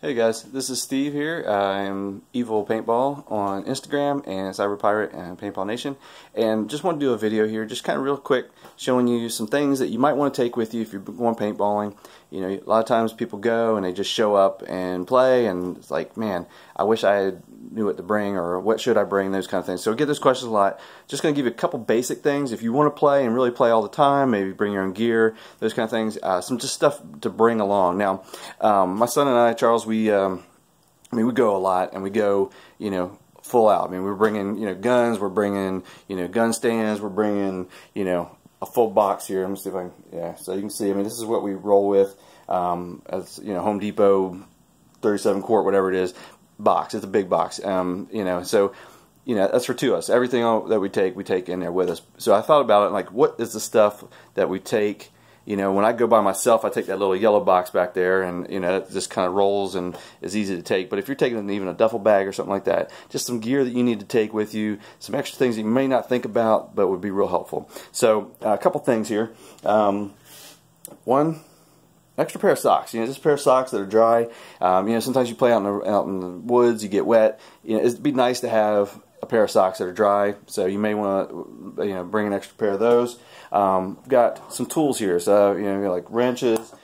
Hey guys, this is Steve here. I'm Evil Paintball on Instagram and Cyber Pirate and Paintball Nation, and just want to do a video here, just kind of real quick, showing you some things that you might want to take with you if you're going paintballing. You know, a lot of times people go and they just show up and play, and it's like, man, I wish I knew what to bring, or what should I bring, those kind of things. So we get those questions a lot. Just going to give you a couple basic things if you want to play and really play all the time. Maybe bring your own gear, those kind of things. Some just stuff to bring along. Now, my son and I, Charles, we go a lot, and we go, you know, full out. I mean, we're bringing, you know, guns, we're bringing, you know, gun stands, we're bringing, you know, a full box here. Let me see if I can, yeah, so you can see, I mean, this is what we roll with, as, you know, Home Depot 37 quart, whatever it is, box. It's a big box, you know, so, you know, that's for two of us. Everything that we take in there with us. So I thought about it, like, what is the stuff that we take? You know, when I go by myself, I take that little yellow box back there, and, you know, it just kind of rolls and is easy to take. But if you're taking even a duffel bag or something like that, just some gear that you need to take with you, some extra things that you may not think about but would be real helpful. So, a couple things here. One, extra pair of socks. You know, just a pair of socks that are dry. You know, sometimes you play out in the woods, you get wet. You know, it'd be nice to have a pair of socks that are dry, so you may want to, you know, bring an extra pair of those. Got some tools here, so, you know, like wrenches,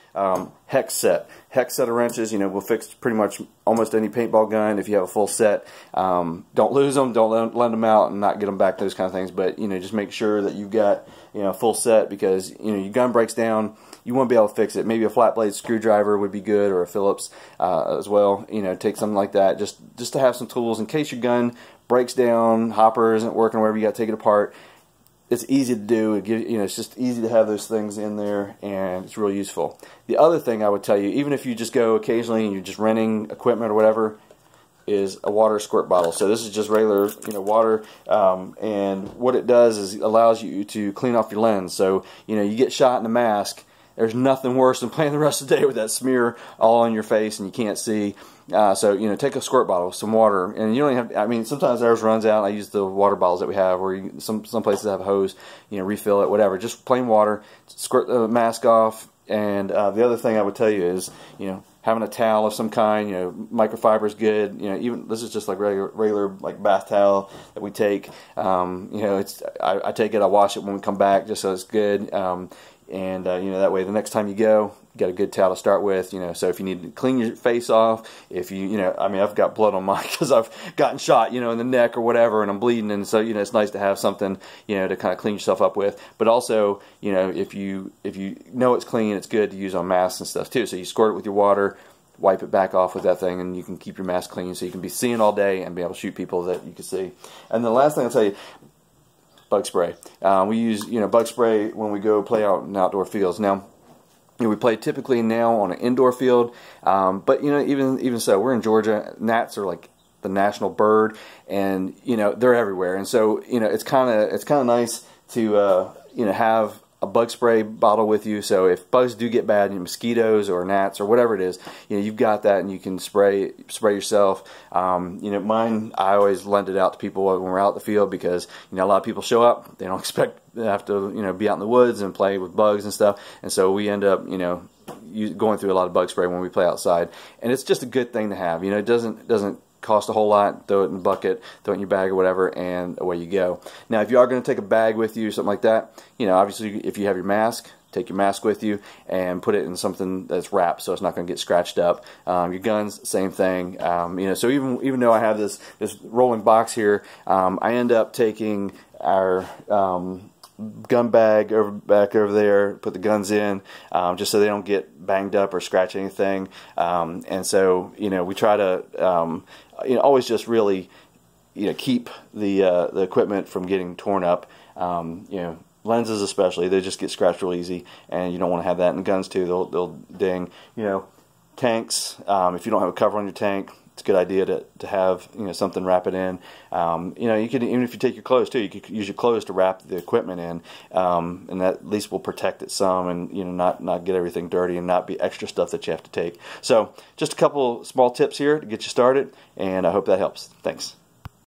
hex set of wrenches. You know, will fix pretty much almost any paintball gun if you have a full set. Don't lose them, don't lend them out and not get them back, those kind of things. But, you know, just make sure that you've got, you know, a full set, because, you know, your gun breaks down, you won't be able to fix it. Maybe a flat blade screwdriver would be good, or a Phillips as well. You know, take something like that, just to have some tools in case your gun breaks down, hopper isn't working, or whatever, you got to take it apart. It's easy to do. You know, it's just easy to have those things in there, and it's really useful. The other thing I would tell you, even if you just go occasionally and you're just renting equipment or whatever, is a water squirt bottle. So this is just regular, you know, water, and what it does is it allows you to clean off your lens. So, you know, you get shot in the mask, there's nothing worse than playing the rest of the day with that smear all on your face and you can't see. So, you know, take a squirt bottle, some water, and you don't even have, I mean, sometimes ours runs out. I use the water bottles that we have, or some places have a hose, you know, refill it, whatever. Just plain water, squirt the mask off. And the other thing I would tell you is, you know, having a towel of some kind. You know, microfiber is good. You know, even this is just like regular like bath towel that we take. You know, I take it, I wash it when we come back, just so it's good. You know, that way the next time you go, you got a good towel to start with. You know, so if you need to clean your face off, if you know, I mean, I've got blood on mine because I've gotten shot, you know, in the neck or whatever, and I'm bleeding, and so, you know, it's nice to have something, you know, to kind of clean yourself up with. But also, you know, if you know it's clean, it's good to use on masks and stuff too. So you squirt it with your water, wipe it back off with that thing, and you can keep your mask clean, so you can be seeing all day and be able to shoot people that you can see. And the last thing I'll tell you, bug spray. We use, you know, bug spray when we go play out in outdoor fields. Now, you know, we play typically now on an indoor field, but, you know, even so, we're in Georgia. Gnats are like the national bird, and, you know, they're everywhere. And so, you know, it's kind of nice to you know, have a bug spray bottle with you, so if bugs do get bad, you know, mosquitoes or gnats or whatever it is, you know, you've got that, and you can spray yourself. You know, mine, I always lend it out to people when we're out in the field, because, you know, a lot of people show up, they don't expect to have to, you know, be out in the woods and play with bugs and stuff, and so we end up, you know, going through a lot of bug spray when we play outside, and it's just a good thing to have. You know, it doesn't cost a whole lot. Throw it in a bucket, throw it in your bag or whatever, and away you go. Now, if you are going to take a bag with you or something like that, you know, obviously if you have your mask, take your mask with you and put it in something that's wrapped, so it's not going to get scratched up. Your guns, same thing. You know, so even though I have this rolling box here, I end up taking our gun bag back over there, put the guns in, just so they don't get banged up or scratch anything. And so, you know, we try to you know, always just really, you know, keep the equipment from getting torn up. You know, lenses especially, they just get scratched real easy, and you don't want to have that. And guns too, they'll ding. You know, tanks, if you don't have a cover on your tank, it's a good idea to have, you know, something wrap it in. You know, you can, even if you take your clothes too, you could use your clothes to wrap the equipment in, and that at least will protect it some, and, you know, not get everything dirty and not be extra stuff that you have to take. So just a couple small tips here to get you started, and I hope that helps. Thanks.